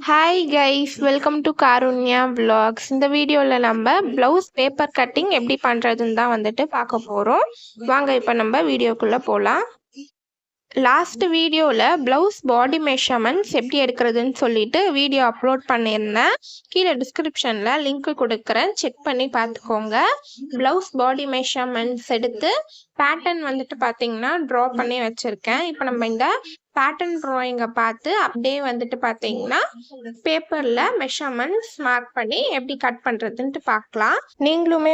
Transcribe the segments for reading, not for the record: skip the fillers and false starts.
Hi guys, welcome to Karunya vlogs. இந்த வீடியோவில் நம்ம ப்ளவுஸ் பேப்பர் கட்டிங் எப்படி பண்ணுறதுன்னு தான் பார்க்க போகிறோம். வாங்க இப்போ நம்ம வீடியோக்குள்ளே போகலாம். லாஸ்ட் வீடியோவில் ப்ளவுஸ் பாடி மெஷர்மெண்ட்ஸ் எப்படி எடுக்கிறதுன்னு சொல்லிட்டு வீடியோ அப்லோட் பண்ணியிருந்தேன். கீழே டிஸ்கிரிப்ஷனில் லிங்க் கொடுக்குறேன், செக் பண்ணி பார்த்துக்கோங்க. ப்ளவுஸ் பாடி மெஷர்மெண்ட்ஸ் எடுத்து பேட்டர்ன் பார்த்தீங்கன்னா ட்ரா பண்ணி வச்சுருக்கேன். இப்போ நம்ம இந்த பேட்டர்ன் ட்ராயிங்கை பார்த்து அப்படியே பார்த்தீங்கன்னா பேப்பரில் மெஷர்மெண்ட்ஸ் மார்க் பண்ணி எப்படி கட் பண்ணுறதுன்ட்டு பார்க்கலாம். நீங்களுமே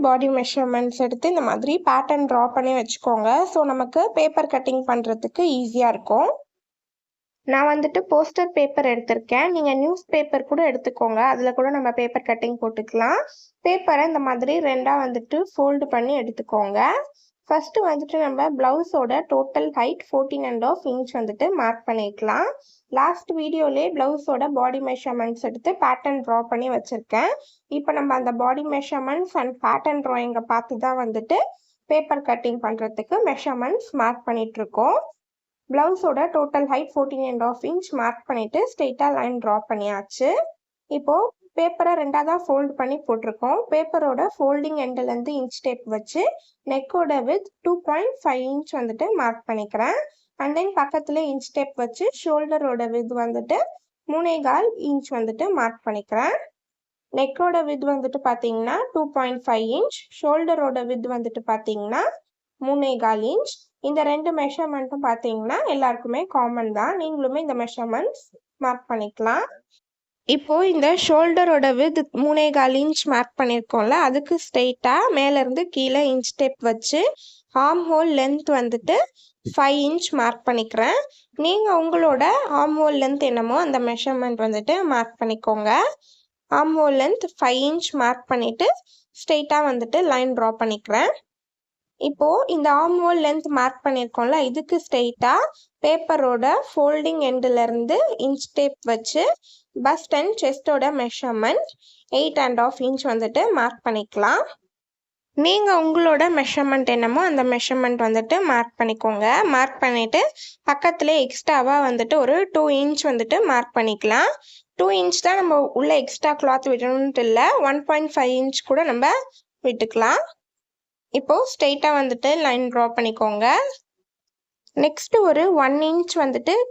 பாடி மெஷர்மெண்ட்ஸ் எடுத்து இந்த மாதிரி பேட்டர்ன் ட்ரா பண்ணி வச்சுக்கோங்க. ஸோ நமக்கு பேப்பர் கட்டிங் பண்ணுறதுக்கு ஈஸியாக இருக்கும். நான் போஸ்டர் பேப்பர் எடுத்திருக்கேன். நீங்கள் நியூஸ் பேப்பர் கூட எடுத்துக்கோங்க, அதில் கூட நம்ம பேப்பர் கட்டிங் போட்டுக்கலாம். பேப்பரை இந்த மாதிரி ரெண்டாக ஃபோல்டு பண்ணி எடுத்துக்கோங்க. ஃபர்ஸ்ட் நம்ம ப்ளவுஸோட டோட்டல் ஹைட் 14.5 இன்ச் மார்க் பண்ணிக்கலாம். லாஸ்ட் வீடியோலே ப்ளவுஸோட பாடி மெஷர்மெண்ட்ஸ் எடுத்து பேட்டர்ன் ட்ரா பண்ணி வச்சுருக்கேன். இப்போ நம்ம அந்த பாடி மெஷர்மெண்ட்ஸ் அண்ட் பேட்டர்ன் ட்ராயிங்கை பார்த்து தான் பேப்பர் கட்டிங் பண்ணுறதுக்கு மெஷர்மெண்ட்ஸ் மார்க் பண்ணிகிட்ருக்கோம். ப்ளவுஸோட டோட்டல் ஹைட் 14.5 இன்ச் மார்க் பண்ணிவிட்டு ஸ்ட்ரெயிட்டாக லைன் ட்ரா பண்ணியாச்சு. இப்போது பேப்பரை ரெண்டாக ஃபோல்டு பண்ணி போட்டிருக்கோம். பேப்பரோட ஃபோல்டிங் எண்டிலேருந்து இன்ச் டேப் வச்சு நெக்கோட வித் 2.5 இன்ச் மார்க் பண்ணிக்கிறேன். அண்ட் தென் பக்கத்தில் இன்ச் டேப் வச்சு ஷோல்டரோட வித் 3.25 இன்ச் மார்க் பண்ணிக்கிறேன். நெக்கோட வித் பார்த்தீங்கன்னா 2.5 இன்ச், ஷோல்டரோட வித் பார்த்தீங்கன்னா 3.25 இன்ச். இந்த ரெண்டு மெஷர்மெண்ட்டும் பார்த்தீங்கன்னா எல்லாருக்குமே காமன் தான். நீங்களுமே இந்த மெஷர்மெண்ட்ஸ் மார்க் பண்ணிக்கலாம். இப்போது இந்த ஷோல்டரோட வித் 3.25 இன்ச் மார்க் பண்ணியிருக்கோம்ல, அதுக்கு ஸ்ட்ரெயிட்டாக மேலேருந்து கீழே இன்ச் டேப் வச்சு arm hole length 5 inch mark பண்ணிக்கிறேன். நீங்கள் உங்களோட ஆர்ம் ஹோல் லென்த் என்னமோ அந்த மெஷர்மெண்ட் மார்க் பண்ணிக்கோங்க. Arm hole length 5 inch mark பண்ணிவிட்டு ஸ்ட்ரெயிட்டாக லைன் ட்ரா பண்ணிக்கிறேன். இப்போது இந்த ஆர்ம் ஹோல் லென்த் மார்க் பண்ணியிருக்கோம்ல, இதுக்கு ஸ்ட்ரெயிட்டாக பேப்பரோட ஃபோல்டிங் எண்டிலேருந்து இன்ச் டேப் வச்சு பஸ்ட் அண்ட் செஸ்டோட மெஷர்மெண்ட் 8.5 இன்ச் மார்க் பண்ணிக்கலாம். நீங்கள் உங்களோட மெஷர்மெண்ட் என்னமோ அந்த மெஷர்மெண்ட் மார்க் பண்ணிக்கோங்க. மார்க் பண்ணிவிட்டு பக்கத்தில் எக்ஸ்ட்ராவாக ஒரு 2 இன்ச் மார்க் பண்ணிக்கலாம். 2 இன்ச் தான் நம்ம உள்ள எக்ஸ்ட்ரா கிளாத் விடணுன்ட்டு இல்லை, 1.5 இன்ச் கூட நம்ம விட்டுக்கலாம். இப்போது ஸ்ட்ரெயிட்டாக லைன் ட்ரா பண்ணிக்கோங்க. நெக்ஸ்ட்டு ஒரு 1 இன்ச்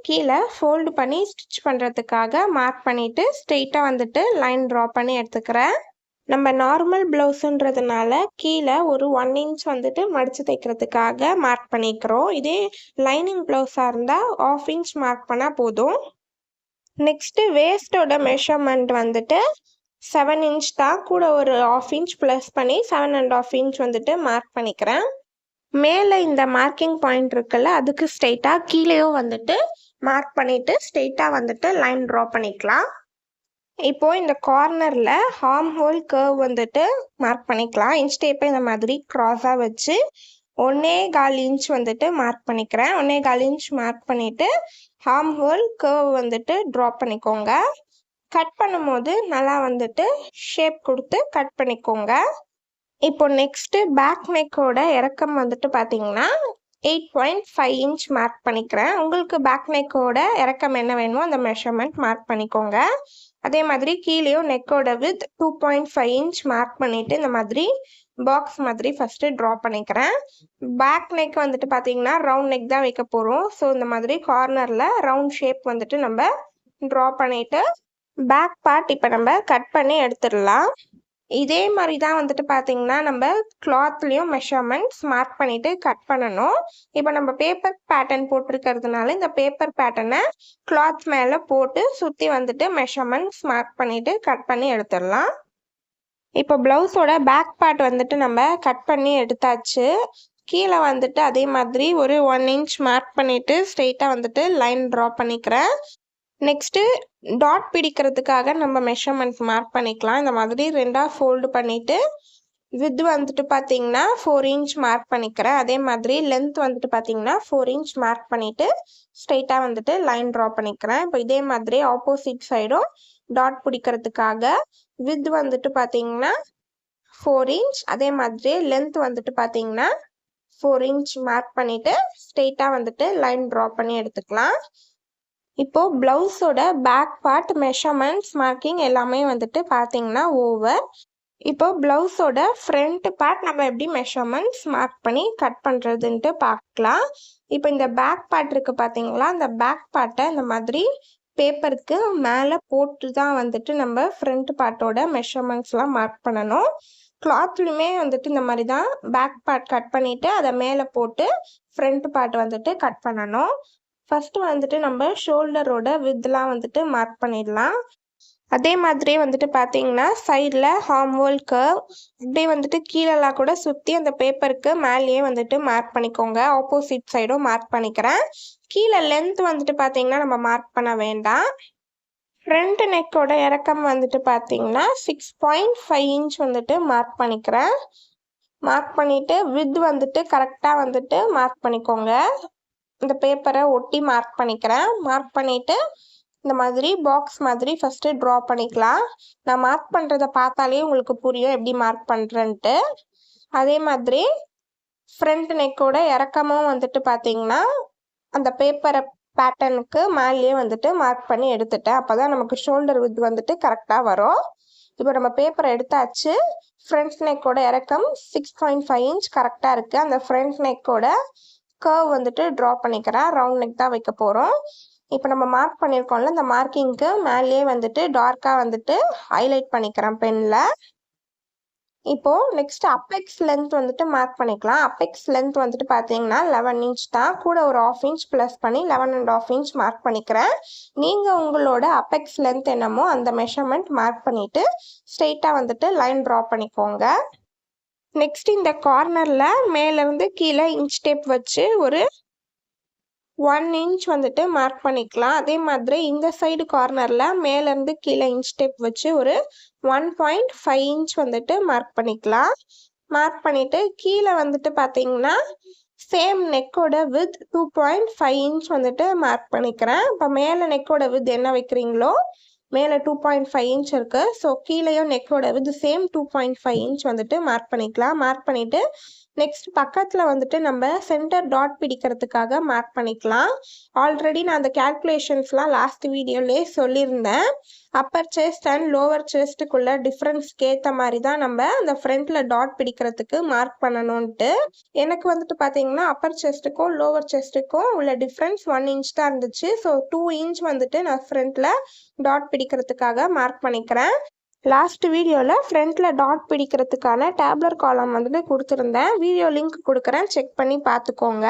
கீழே ஃபோல்டு பண்ணி ஸ்டிச் பண்ணுறதுக்காக மார்க் பண்ணிவிட்டு ஸ்ட்ரெயிட்டாக லைன் ட்ரா பண்ணி எடுத்துக்கிறேன். நம்ம நார்மல் ப்ளவுஸுன்றதுனால கீழே ஒரு 1 இன்ச் மடித்து தைக்கிறதுக்காக மார்க் பண்ணிக்கிறோம். இதே லைனிங் ப்ளவுஸாக இருந்தால் 1/2 இன்ச் மார்க் பண்ணால் போதும். நெக்ஸ்ட்டு வேஸ்ட்டோட மெஷர்மெண்ட் 7 இன்ச் தான். கூட ஒரு 1/2 இன்ச் ப்ளஸ் பண்ணி 7.5 இன்ச் மார்க் பண்ணிக்கிறேன். மேலே இந்த மார்க்கிங் பாயிண்ட் இருக்குல்ல, அதுக்கு ஸ்ட்ரெயிட்டாக கீழேயும் மார்க் பண்ணிவிட்டு ஸ்ட்ரெயிட்டாக லைன் ட்ரா பண்ணிக்கலாம். இப்போது இந்த கார்னரில் ஆர்ம் ஹோல் கர்வ் மார்க் பண்ணிக்கலாம். இன்ச் டேப்பை இந்த மாதிரி க்ராஸாக வச்சு 1.25 இன்ச் மார்க் பண்ணிக்கிறேன். 1.25 இன்ச் மார்க் பண்ணிவிட்டு ஆர்ம் ஹோல் கர்வ் ட்ரா பண்ணிக்கோங்க. கட் பண்ணும்போது நல்லா ஷேப் கொடுத்து கட் பண்ணிக்கோங்க. இப்போ நெக்ஸ்ட்டு பேக் நெக்கோட இறக்கம் பார்த்தீங்கன்னா 8.5 இன்ச் மார்க் பண்ணிக்கிறேன். உங்களுக்கு பேக் நெக்கோட இறக்கம் என்ன வேணுமோ அந்த மெஷர்மெண்ட் மார்க் பண்ணிக்கோங்க. அதே மாதிரி கீழேயும் நெக்கோட வித் 2.5 இன்ச் மார்க் பண்ணிவிட்டு இந்த மாதிரி பாக்ஸ் மாதிரி ஃபஸ்ட்டு ட்ரா பண்ணிக்கிறேன். பேக் நெக் பார்த்தீங்கன்னா ரவுண்ட் நெக் தான் வைக்க போகிறோம். ஸோ இந்த மாதிரி கார்னரில் ரவுண்ட் ஷேப் நம்ம ட்ரா பண்ணிவிட்டு பேக் பார்ட் இப்போ நம்ம கட் பண்ணி எடுத்துடலாம். இதே மாதிரி தான் பார்த்தீங்கன்னா நம்ம கிளாத்லேயும் மெஷர்மெண்ட்ஸ் மார்க் பண்ணிவிட்டு கட் பண்ணணும். இப்போ நம்ம பேப்பர் பேட்டர்ன் போட்டிருக்கிறதுனால இந்த பேப்பர் பேட்டர்னை கிளாத் மேலே போட்டு சுற்றி மெஷர்மெண்ட்ஸ் மார்க் பண்ணிவிட்டு கட் பண்ணி எடுத்துடலாம். இப்போ ப்ளவுஸோட பேக் பார்ட் நம்ம கட் பண்ணி எடுத்தாச்சு. கீழே அதே மாதிரி ஒரு 1 இன்ச் மார்க் பண்ணிவிட்டு ஸ்ட்ரெயிட்டாக லைன் ட்ரா பண்ணிக்கிறேன். நெக்ஸ்ட்டு டாட் பிடிக்கிறதுக்காக நம்ம மெஷர்மெண்ட் மார்க் பண்ணிக்கலாம். இந்த மாதிரி ரெண்டாக ஃபோல்டு பண்ணிவிட்டு வித் பார்த்தீங்கன்னா 4 இன்ச் மார்க் பண்ணிக்கிறேன். அதே மாதிரி லென்த் பார்த்தீங்கன்னா 4 இன்ச் மார்க் பண்ணிவிட்டு ஸ்ட்ரெயிட்டாக லைன் ட்ரா பண்ணிக்கிறேன். இப்போ இதே மாதிரி ஆப்போசிட் சைடும் டாட் பிடிக்கிறதுக்காக வித் பார்த்தீங்கன்னா 4 இன்ச், அதே மாதிரி லென்த் பார்த்தீங்கன்னா 4 இன்ச் மார்க் பண்ணிவிட்டு ஸ்ட்ரெயிட்டாக லைன் ட்ரா பண்ணி எடுத்துக்கலாம். இப்போ பிளவுஸோட பேக் பார்ட் மெஷர்மெண்ட்ஸ் மார்க்கிங் எல்லாமே வந்துட்டு பார்த்தீங்கன்னா ஓவர். இப்போ பிளவுஸோட ஃப்ரண்ட் பார்ட் நம்ம எப்படி மெஷர்மெண்ட்ஸ் மார்க் பண்ணி கட் பண்ணுறதுன்ட்டு பார்க்கலாம். இப்போ இந்த பேக் பார்ட் இருக்குது பார்த்தீங்களா, அந்த பேக் பார்ட்டை இந்த மாதிரி பேப்பருக்கு மேலே போட்டு தான் வந்துட்டு நம்ம ஃப்ரண்ட் பார்ட்டோட மெஷர்மெண்ட்ஸ்லாம் மார்க் பண்ணணும். கிளாத்லையுமே வந்துட்டு இந்த மாதிரி தான் பேக் பார்ட் கட் பண்ணிவிட்டு அதை மேலே போட்டு ஃப்ரண்ட் பார்ட் வந்துட்டு கட் பண்ணணும். ஃபஸ்ட்டு வந்துட்டு நம்ம ஷோல்டரோட வித்லாம் வந்துட்டு மார்க் பண்ணிடலாம். அதே மாதிரியே வந்துட்டு பார்த்தீங்கன்னா சைடில் ஹார்ம்ஹோல் கர்வ் அப்படியே வந்துட்டு கீழெல்லாம் கூட சுற்றி அந்த பேப்பருக்கு மேலேயே வந்துட்டு மார்க் பண்ணிக்கோங்க. ஆப்போசிட் சைடும் மார்க் பண்ணிக்கிறேன். கீழே லென்த் வந்துட்டு பார்த்தீங்கன்னா நம்ம மார்க் பண்ண வேண்டாம். ஃப்ரண்ட் நெக்கோட இறக்கம் வந்துட்டு பார்த்தீங்கன்னா 6.5 இன்ச் வந்துட்டு மார்க் பண்ணிக்கிறேன். மார்க் பண்ணிவிட்டு வித் வந்துட்டு கரெக்டாக வந்துட்டு மார்க் பண்ணிக்கோங்க. இந்த பேப்பரை ஒட்டி மார்க் பண்ணிக்கிறேன். மார்க் பண்ணிவிட்டு இந்த மாதிரி பாக்ஸ் மாதிரி ஃபஸ்ட்டு ட்ரா பண்ணிக்கலாம். நான் மார்க் பண்ணுறதை பார்த்தாலே உங்களுக்கு புரியும் எப்படி மார்க் பண்ணுறேன்ட்டு. அதே மாதிரி ஃப்ரண்ட் நெக்கோட இறக்கமும் வந்துட்டு பார்த்தீங்கன்னா அந்த பேப்பரை பேட்டர்னுக்கு மேலேயே வந்துட்டு மார்க் பண்ணி எடுத்துட்டேன். அப்போ தான் நமக்கு ஷோல்டர் வித் வந்துட்டு கரெக்டாக வரும். இப்போ நம்ம பேப்பரை எடுத்தாச்சு. ஃப்ரண்ட் நெக்கோட இறக்கம் 6.5 இன்ச் கரெக்டாக இருக்குது. அந்த ஃப்ரண்ட் நெக்கோட கர்வ் வந்துட்டு ட்ரா பண்ணிக்கிறேன். ரவுண்ட் நெக் தான் வைக்க போகிறோம். இப்போ நம்ம மார்க் பண்ணியிருக்கோம்ல, இந்த மார்க்கிங்க்கு மேலேயே வந்துட்டு டார்க்காக வந்துட்டு ஹைலைட் பண்ணிக்கிறேன் பெனில். இப்போது நெக்ஸ்ட் அப்பெக்ஸ் லென்த் வந்துட்டு மார்க் பண்ணிக்கலாம். அப்பெக்ஸ் லென்த் வந்துட்டு பார்த்தீங்கன்னா 11 இன்ச் தான். கூட ஒரு 1/2 இன்ச் ப்ளஸ் பண்ணி 11.5 இன்ச் மார்க் பண்ணிக்கிறேன். நீங்கள் உங்களோட அப்பெக்ஸ் லென்த் என்னமோ அந்த மெஷர்மெண்ட் மார்க் பண்ணிவிட்டு ஸ்ட்ரெயிட்டாக வந்துட்டு லைன் ட்ரா பண்ணிக்கோங்க. நெக்ஸ்ட் இந்த கார்னரில் மேலேருந்து கீழே இன்ச் டேப் வச்சு ஒரு 1 இன்ச் வந்துட்டு மார்க் பண்ணிக்கலாம். அதே மாதிரி இந்த சைடு கார்னரில் மேலேருந்து கீழே இன்ச் டேப் வச்சு ஒரு 1.5 இன்ச் வந்துட்டு மார்க் பண்ணிக்கலாம். மார்க் பண்ணிவிட்டு கீழே வந்துட்டு பார்த்தீங்கன்னா சேம் நெக்கோட வித் 2.5 இன்ச் வந்துட்டு மார்க் பண்ணிக்கிறேன். இப்போ மேலே நெக்கோட வித் என்ன வைக்கிறீங்களோ மேலே 2.5 இன்ச் இருக்குது. ஸோ கீழேயும் நெக்கோட வித் சேம் 2.5 இன்ச் வந்துட்டு மார்க் பண்ணிக்கலாம். மார்க் பண்ணிவிட்டு நெக்ஸ்ட் பக்கத்தில் வந்துட்டு நம்ம சென்டர் டாட் பிடிக்கிறதுக்காக மார்க் பண்ணிக்கலாம். ஆல்ரெடி நான் அந்த கேல்குலேஷன்ஸ்லாம் லாஸ்ட் வீடியோலேயே சொல்லியிருந்தேன். அப்பர் செஸ்ட் அண்ட் லோவர் செஸ்ட்டுக்குள்ள டிஃப்ரென்ஸ்க்கு ஏற்ற மாதிரி தான் நம்ம அந்த ஃப்ரண்ட்டில் டாட் பிடிக்கிறதுக்கு மார்க் பண்ணணுன்ட்டு. எனக்கு வந்துட்டு பார்த்தீங்கன்னா அப்பர் செஸ்ட்டுக்கும் லோவர் செஸ்ட்டுக்கும் உள்ள டிஃப்ரென்ஸ் 1 இன்ச் தான் இருந்துச்சு. ஸோ 2 இன்ச் வந்துட்டு நான் ஃப்ரண்ட்டில் டாட் பிடிக்கிறதுக்காக மார்க் பண்ணிக்கிறேன். லாஸ்ட் வீடியோவில் ஃப்ரண்ட்டில் டாட் பிடிக்கிறதுக்கான டேப்லர் காலம் வந்துட்டு கொடுத்துருந்தேன். வீடியோ லிங்க் கொடுக்குறேன், செக் பண்ணி பார்த்துக்கோங்க.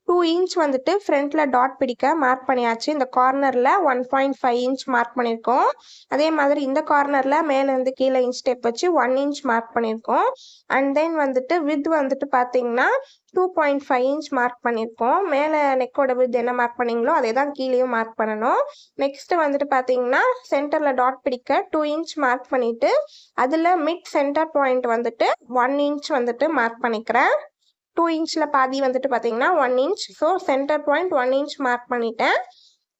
2 இன்ச் வந்துட்டு ஃப்ரண்ட்டில் டாட் பிடிக்க மார்க் பண்ணியாச்சு. இந்த கார்னரில் 1.5 இன்ச் மார்க் பண்ணியிருக்கோம். அதே மாதிரி இந்த கார்னரில் மேலேருந்து கீழே இன்ச் டேப் வச்சு 1 இன்ச் மார்க் பண்ணியிருக்கோம். அண்ட் தென் வந்துட்டு வித் வந்துட்டு பார்த்தீங்கன்னா 2.5 இன்ச் மார்க் பண்ணியிருக்கோம். மேலே நெக்கோட வித் என்ன மார்க் பண்ணீங்களோ அதே தான் கீழேயும் மார்க் பண்ணணும். நெக்ஸ்ட் வந்துட்டு பார்த்தீங்கன்னா சென்டரில் டாட் பிடிக்க 2 இன்ச் மார்க் பண்ணிவிட்டு அதில் மிட் சென்டர் பாயிண்ட் வந்துட்டு 1 இன்ச் வந்துட்டு மார்க் பண்ணிக்கிறேன். 2 இன்ச்சில் பாதி வந்துட்டு பார்த்தீங்கன்னா 1 inch. So centre point 1 inch mark பண்ணிட்டேன்.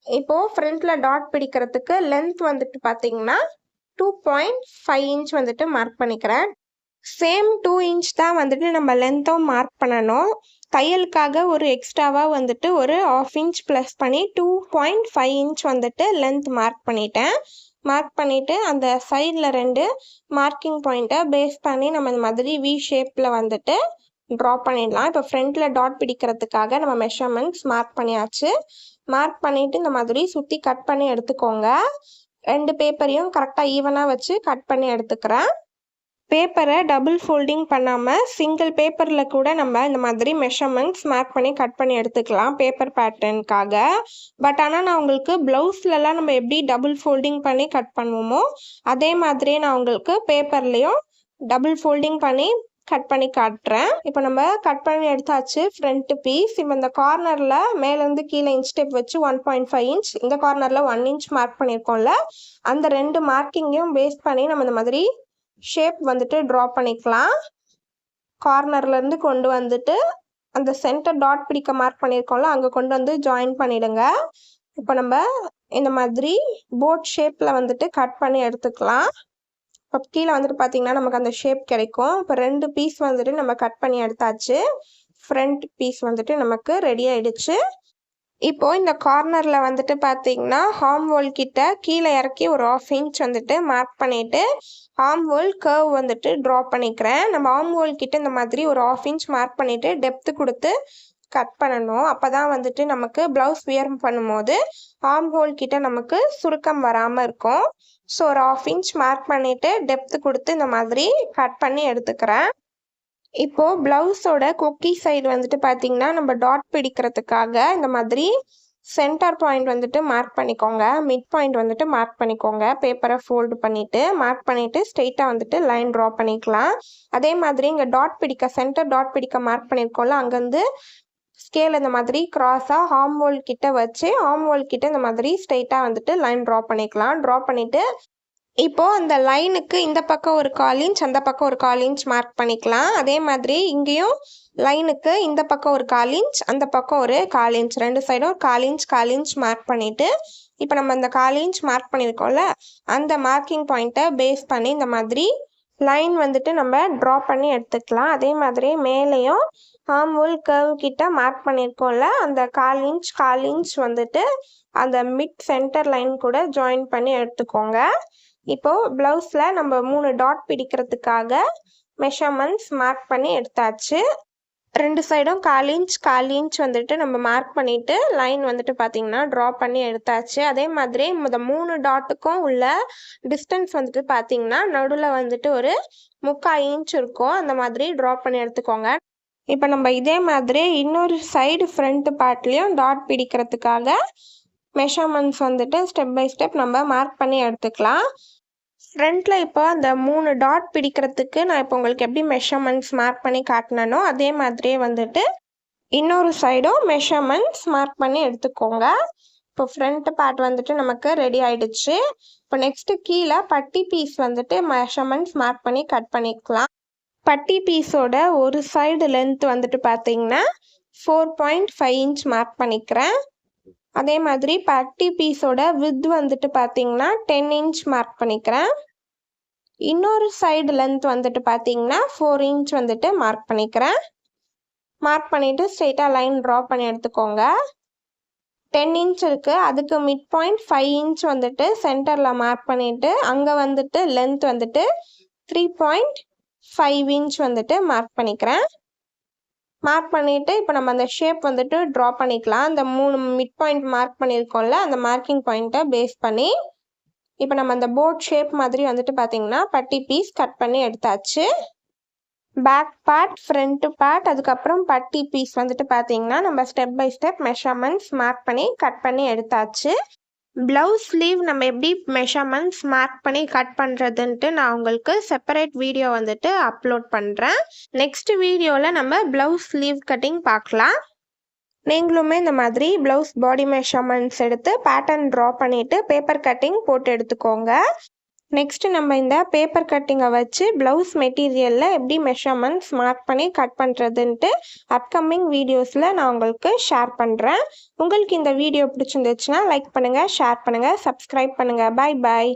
இப்போது ஃப்ரண்ட்டில் டாட் பிடிக்கிறதுக்கு லென்த் வந்துட்டு பார்த்தீங்கன்னா 2.5 இன்ச் வந்துட்டு மார்க் பண்ணிக்கிறேன். சேம் 2 இன்ச் தான் வந்துட்டு நம்ம லென்த்தும் மார்க் பண்ணணும். தையலுக்காக ஒரு எக்ஸ்ட்ராவாக வந்துட்டு ஒரு 1/2 இன்ச் ப்ளஸ் பண்ணி 2.5 இன்ச் வந்துட்டு லென்த் மார்க் பண்ணிட்டேன். மார்க் பண்ணிவிட்டு அந்த சைடில் 2 மார்க்கிங் பாயிண்ட்டை பேஸ் பண்ணி நம்ம இந்த மாதிரி வி ஷேப்பில் வந்துட்டு ட்ரா பண்ணிடலாம். இப்போ ஃப்ரண்ட்டில் டாட் பிடிக்கிறதுக்காக நம்ம மெஷர்மெண்ட்ஸ் மார்க் பண்ணியாச்சு. மார்க் பண்ணிவிட்டு இந்த மாதிரி சுற்றி கட் பண்ணி எடுத்துக்கோங்க. 2 பேப்பரையும் கரெக்டாக ஈவனாக வச்சு கட் பண்ணி எடுத்துக்கிறேன். பேப்பரை டபுள் ஃபோல்டிங் பண்ணாமல் சிங்கிள் பேப்பரில் கூட நம்ம இந்த மாதிரி மெஷர்மெண்ட்ஸ் மார்க் பண்ணி கட் பண்ணி எடுத்துக்கலாம் பேப்பர் பேட்டர்னுக்காக. பட் ஆனால் நான் உங்களுக்கு ப்ளவுஸ்லலாம் நம்ம எப்படி டபுள் ஃபோல்டிங் பண்ணி கட் பண்ணுவோமோ அதே மாதிரியே நான் உங்களுக்கு பேப்பர்லேயும் டபுள் ஃபோல்டிங் பண்ணி கட் பண்ணி காட்டுறேன். இப்போ நம்ம கட் பண்ணி எடுத்தாச்சு ஃப்ரண்ட் பீஸ். இப்போ இந்த கார்னரில் மேலேருந்து கீழே இன்ச் டேப் வச்சு 1.5 இன்ச், இந்த கார்னரில் 1 இன்ச் மார்க் பண்ணியிருக்கோம்ல, அந்த 2 மார்க்கிங்கையும் பேஸ் பண்ணி நம்ம இந்த மாதிரி ஷேப் வந்துட்டு ட்ரா பண்ணிக்கலாம். கார்னர்லேருந்து கொண்டு வந்துட்டு அந்த சென்டர் டாட் பிடிக்க மார்க் பண்ணியிருக்கோம்ல அங்கே கொண்டு வந்து ஜாயின் பண்ணிவிடுங்க. இப்போ நம்ம இந்த மாதிரி போட் ஷேப்பில் வந்துட்டு கட் பண்ணி எடுத்துக்கலாம். இப்போ கீழே வந்துட்டு பார்த்தீங்கன்னா நமக்கு அந்த ஷேப் கிடைக்கும். இப்போ 2 பீஸ் வந்துட்டு நம்ம கட் பண்ணி எடுத்தாச்சு. ஃப்ரண்ட் பீஸ் வந்துட்டு நமக்கு ரெடி ஆகிடுச்சு. இப்போ இந்த கார்னர்ல வந்துட்டு பார்த்தீங்கன்னா, ஆர்ம் ஹோல் கிட்ட கீழ இறக்கி ஒரு 1/2 இன்ச் வந்துட்டு மார்க் பண்ணிட்டு, ஆர்ம் ஹோல் கர்வ் வந்துட்டு ட்ரா பண்ணிக்கிறேன். நம்ம ஆர்ம் ஹோல் கிட்ட இந்த மாதிரி ஒரு 1/2 இன்ச் மார்க் பண்ணிட்டு, டெப்த் குடுத்து கட் பண்ணணும். அப்பதான் வந்துட்டு நமக்கு ப்ளவுஸ் வியர் பண்ணும்போது, ஆர்ம் ஹோல் கிட்ட நமக்கு சுருக்கம் வராம இருக்கும். ஸோ ஒரு 1/2 இன்ச் மார்க் பண்ணிட்டு, டெப்த் குடுத்து இந்த மாதிரி கட் பண்ணி எடுத்துக்கிறேன். இப்போ ப்ளவுஸோட கொக்கி சைடு வந்துட்டு பார்த்தீங்கன்னா, நம்ம டாட் பிடிக்கிறதுக்காக இந்த மாதிரி சென்டர் பாயிண்ட் வந்துட்டு மார்க் பண்ணிக்கோங்க. மிட் பாயிண்ட் வந்துட்டு மார்க் பண்ணிக்கோங்க. பேப்பரை ஃபோல்டு பண்ணிட்டு, மார்க் பண்ணிட்டு ஸ்ட்ரெயிட்டா வந்துட்டு லைன் ட்ரா பண்ணிக்கலாம். அதே மாதிரி இங்க சென்டர் டாட் பிடிக்க மார்க் பண்ணியிருக்கோம்ல, அங்கேருந்து ஸ்கேல் இந்த மாதிரி கிராஸா ஆர்ம் ஹோல் கிட்ட வச்சு, ஆர்ம் ஹோல் கிட்ட இந்த மாதிரி ஸ்ட்ரெயிட்டா வந்துட்டு லைன் ட்ரா பண்ணிக்கலாம். ட்ரா பண்ணிட்டு இப்போ அந்த லைனுக்கு இந்த பக்கம் ஒரு 1/4 இன்ச், அந்த பக்கம் ஒரு 1/4 இன்ச் மார்க் பண்ணிக்கலாம். அதே மாதிரி இங்கேயும் லைனுக்கு இந்த பக்கம் ஒரு 1/4 இன்ச், அந்த பக்கம் ஒரு 1/4 இன்ச், 2 சைடும் 1/4 இன்ச் மார்க் பண்ணிட்டு, இப்போ நம்ம அந்த 1/4 இன்ச் மார்க் பண்ணியிருக்கோம்ல, அந்த மார்க்கிங் பாயிண்ட்டை பேஸ் பண்ணி இந்த மாதிரி லைன் வந்துட்டு நம்ம ட்ரா பண்ணி எடுத்துக்கலாம். அதே மாதிரி மேலேயும் ஆர்ம் ஹோல் கர்வ் கிட்ட மார்க் பண்ணியிருக்கோம்ல, அந்த 1/4 இன்ச் வந்துட்டு அந்த மிட் சென்டர் லைன் கூட ஜாயின் பண்ணி எடுத்துக்கோங்க. இப்போ ப்ளவுஸ்ல நம்ம 3 டாட் பிடிக்கிறதுக்காக மெஷர்மெண்ட்ஸ் மார்க் பண்ணி எடுத்தாச்சு. 2 சைடும் 1/4 இன்ச் வந்துட்டு நம்ம மார்க் பண்ணிட்டு லைன் வந்துட்டு பார்த்தீங்கன்னா ட்ரா பண்ணி எடுத்தாச்சு. அதே மாதிரி இந்த 3 டாட்டுக்கும் உள்ள டிஸ்டன்ஸ் வந்துட்டு பார்த்தீங்கன்னா நடுவில் வந்துட்டு ஒரு 3/4 இன்ச் இருக்கும். அந்த மாதிரி ட்ரா பண்ணி எடுத்துக்கோங்க. இப்போ நம்ம இதே மாதிரி இன்னொரு சைடு ஃப்ரண்ட் பார்ட்லேயும் டாட் பிடிக்கிறதுக்காக மெஷர்மெண்ட்ஸ் வந்துட்டு ஸ்டெப் பை ஸ்டெப் நம்ம மார்க் பண்ணி எடுத்துக்கலாம். ஃப்ரண்ட்ல இப்போ அந்த 3 டாட் பிடிக்கிறதுக்கு நான் இப்போ உங்களுக்கு எப்படி மெஷர்மெண்ட்ஸ் மார்க் பண்ணி காட்டினனோ அதே மாதிரியே வந்துட்டு இன்னொரு சைடும் மெஷர்மெண்ட்ஸ் மார்க் பண்ணி எடுத்துக்கோங்க. இப்போ ஃப்ரண்ட் பார்ட் வந்துட்டு நமக்கு ரெடி ஆயிடுச்சு. இப்போ நெக்ஸ்ட் கீழே பட்டி பீஸ் வந்துட்டு மெஷர்மெண்ட்ஸ் மார்க் பண்ணி கட் பண்ணிக்கலாம். பட்டி பீஸோட ஒரு சைடு லென்த் வந்துட்டு பார்த்தீங்கன்னா 4.5 இன்ச் மார்க் பண்ணிக்கிறேன். அதே மாதிரி பட்டி பீஸோட வித் வந்துட்டு பார்த்தீங்கன்னா 10 இன்ச் மார்க் பண்ணிக்கிறேன். இன்னொரு சைடு லென்த் வந்துட்டு பார்த்தீங்கன்னா 4 இன்ச் வந்துட்டு மார்க் பண்ணிக்கிறேன். மார்க் பண்ணிட்டு ஸ்ட்ரெயிட்டாக லைன் ட்ரா பண்ணி எடுத்துக்கோங்க. 10 இன்ச் இருக்கு, அதுக்கு மிட் பாயிண்ட் 5 இன்ச் வந்துட்டு சென்டரில் மார்க் பண்ணிட்டு அங்கே வந்துட்டு லென்த் வந்துட்டு 3.5 இன்ச் வந்துட்டு மார்க் பண்ணிக்கிறேன். மார்க் பண்ணிட்டு இப்போ நம்ம அந்த ஷேப் வந்துட்டு ட்ரா பண்ணிக்கலாம். அந்த 3 மிட் பாயிண்ட் மார்க் பண்ணியிருக்கோம்ல, அந்த மார்க்கிங் பாயிண்ட்டை பேஸ் பண்ணி இப்போ நம்ம அந்த போட் ஷேப் மாதிரி வந்துட்டு பார்த்தீங்கன்னா பட்டி பீஸ் கட் பண்ணி எடுத்தாச்சு. பேக் பார்ட், ஃப்ரண்ட் பார்ட், அதுக்கப்புறம் பட்டி பீஸ் வந்துட்டு பார்த்தீங்கன்னா நம்ம step by step measurements mark பண்ணி கட் பண்ணி எடுத்தாச்சு. ப்ளவுஸ் ஸ்லீவ் நம்ம எப்படி மெஷர்மெண்ட்ஸ் மார்க் பண்ணி கட் பண்ணுறதுன்ட்டு நான் உங்களுக்கு செப்பரேட் வீடியோ வந்துட்டு அப்லோட் பண்ணுறேன். நெக்ஸ்ட் வீடியோவில் நம்ம ப்ளவுஸ் ஸ்லீவ் கட்டிங் பார்க்கலாம். நீங்களுமே இந்த மாதிரி ப்ளவுஸ் பாடி மெஷர்மெண்ட்ஸ் எடுத்து பேட்டர்ன் ட்ரா பண்ணிவிட்டு பேப்பர் கட்டிங் போட்டு எடுத்துக்கோங்க. நெக்ஸ்ட் நம்ம இந்த பேப்பர் கட்டிங்கை வச்சு ப்ளவுஸ் மெட்டீரியலில் எப்படி மெஷர்மெண்ட்ஸ் மார்க் பண்ணி கட் பண்ணுறதுன்ட்டு அப்கமிங் வீடியோஸில் நான் உங்களுக்கு ஷேர் பண்ணுறேன். உங்களுக்கு இந்த வீடியோ பிடிச்சிருந்துச்சுன்னா லைக் பண்ணுங்கள், ஷேர் பண்ணுங்கள், சப்ஸ்கிரைப் பண்ணுங்கள். பாய் பாய்.